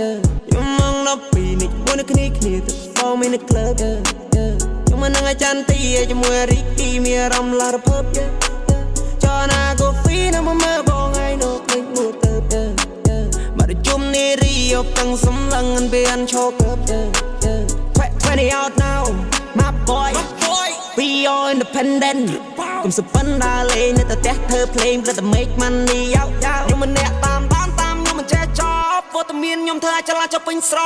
ខ្ញុំមកដល់ពីនេះមួយនៅគ្នាទៅបងមាននៅក្លឹបខ្ញុំមកនឹងអាចារ្យទីជាមួយរីគីមានអារម្មណ៍ឡារភើបចណាកូហ្វីនៅមកមើលបងឲ្យនៅឃើញមួយទៅមកជុំនេះរីយកតាំងសំឡឹងអិនពីអនឈោក20 out now my boy we are independent កុំសពិនដើរលេងនៅតែផ្ទះធ្វើភ្លេងព្រឹកតែ make money យោខ្ញុំមិនអ្នកតាមខ្ញុំមិនចេះចប់វត្តមានខ្ញុំធ្វើឲ្យចលាចពេញស្រ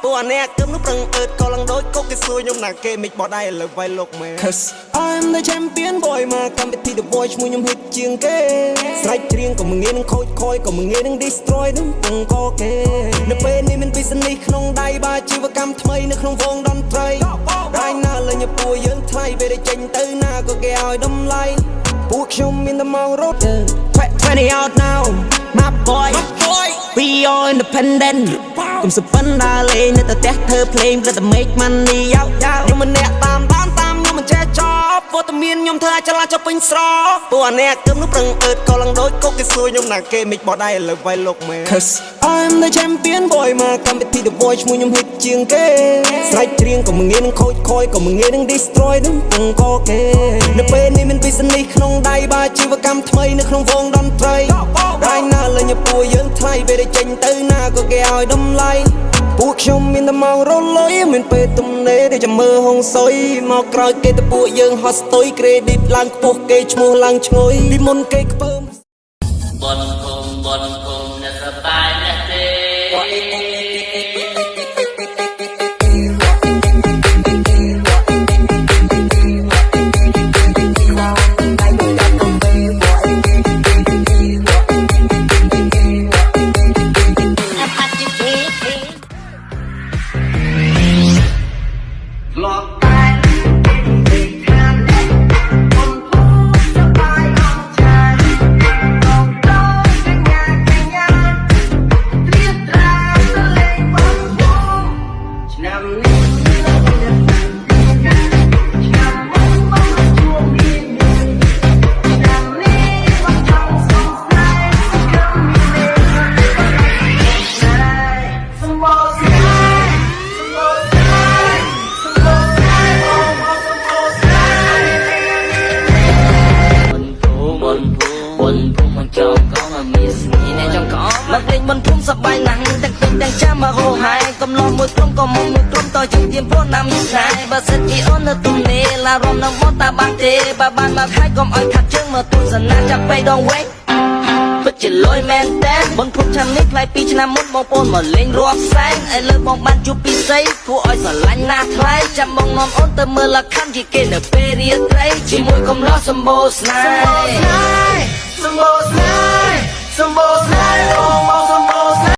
ពួកអាអ្នកគឹមនោះប្រឹងអើតក៏ឡើងដូចកុកគេសួរខ្ញុំណាគេមិនបោះដៃឥឡូវវាយលោកមែន Cause I'm the champion boy មកកម្មវិធី The Voice ឈ្មោះខ្ញុំហិតជាងគេស្រែកច្រៀងក៏មិនងាយនឹងខូចខ້ອຍក៏មិនងាយនឹង destroy នឹងពងក៏គេនៅពេលនេះមាន business ក្នុងដៃបើជីវកម្មថ្មីនៅក្នុងវងតន្ត្រីតែណាលេងពួកយើងថ្លៃពេលចេញទៅណាក៏គេឲ្យតម្លៃពួកខ្ញុំមានតែមករត់20 out now my boy we are independent កុំសពិនដើរលេងនៅតែផ្ទះធ្វើភ្លេងព្រឹកតែ make money យោខ្ញុំមិនអ្នកតាមខ្ញុំមិនចេះចប់វត្តមានខ្ញុំធ្វើឲ្យចលាចពេញស្រពួកអាអ្នកគឹមនោះប្រឹងអើតក៏ឡើងដូចកុកគេសួរខ្ញុំណាគេមិនបោះដៃឥឡូវវាយលោកមែន Cause I'm the champion boy មកកម្មវិធី The Voice ឈ្មោះខ្ញុំហិតជាងគេស្រែកច្រៀងក៏មិនងាយនឹងខូចខ້ອຍក៏មិនងាយនឹង destroy នឹងពងក៏គេនៅពេលនេះមាន business ក្នុងដៃបើជីវកម្មថ្មីនៅក្នុងវងតន្ត្រីតែណាលេងពួកយើងថ្លៃពេលចេញទៅណាក៏គេឲ្យតម្លៃពួកខ្ញុំមានតែមករលុយមានពេលទំនេរដូចចាំមើលហុងសុយមកក្រោយគេទៅពួកយើងហត់ស្ទុយ credit ឡើងខ្ពស់គេឈ្មោះឡើងឈ្ងុយពីមុនគេខ្ពើមបនគុំអ្នកសប្បាយណាស់ទេមកលេងបនភូមិសប្បាយណាស់ទាំងពេញទាំងចាំមករហែកំឡោះមួយក្រុមក៏មកមួយក្រុមតជាងទៀមព្រោះណាំនេះណាបើសិនជាអូននៅទំនេរឡារំនឹងមកតាបាក់ទេបើបានមកហើយកុំឲ្យខាត់ជើងមកទស្សនាចាប់បេដងវែងពិតជាលយមែនតែបនភូមិឆ្នាំនេះថ្លៃ2ឆ្នាំមុនបងប្អូនមកលេងរាប់សែនឥឡូវបងបានជួបពិសីគួរឲ្យស្រឡាញ់ណាស់ថ្លៃចាំបងនាំអូនទៅមើលលក្ខខណ្ឌជាគេនៅពេលរាត្រីជាមួយកំឡោះសម្បូរស្នេហ៍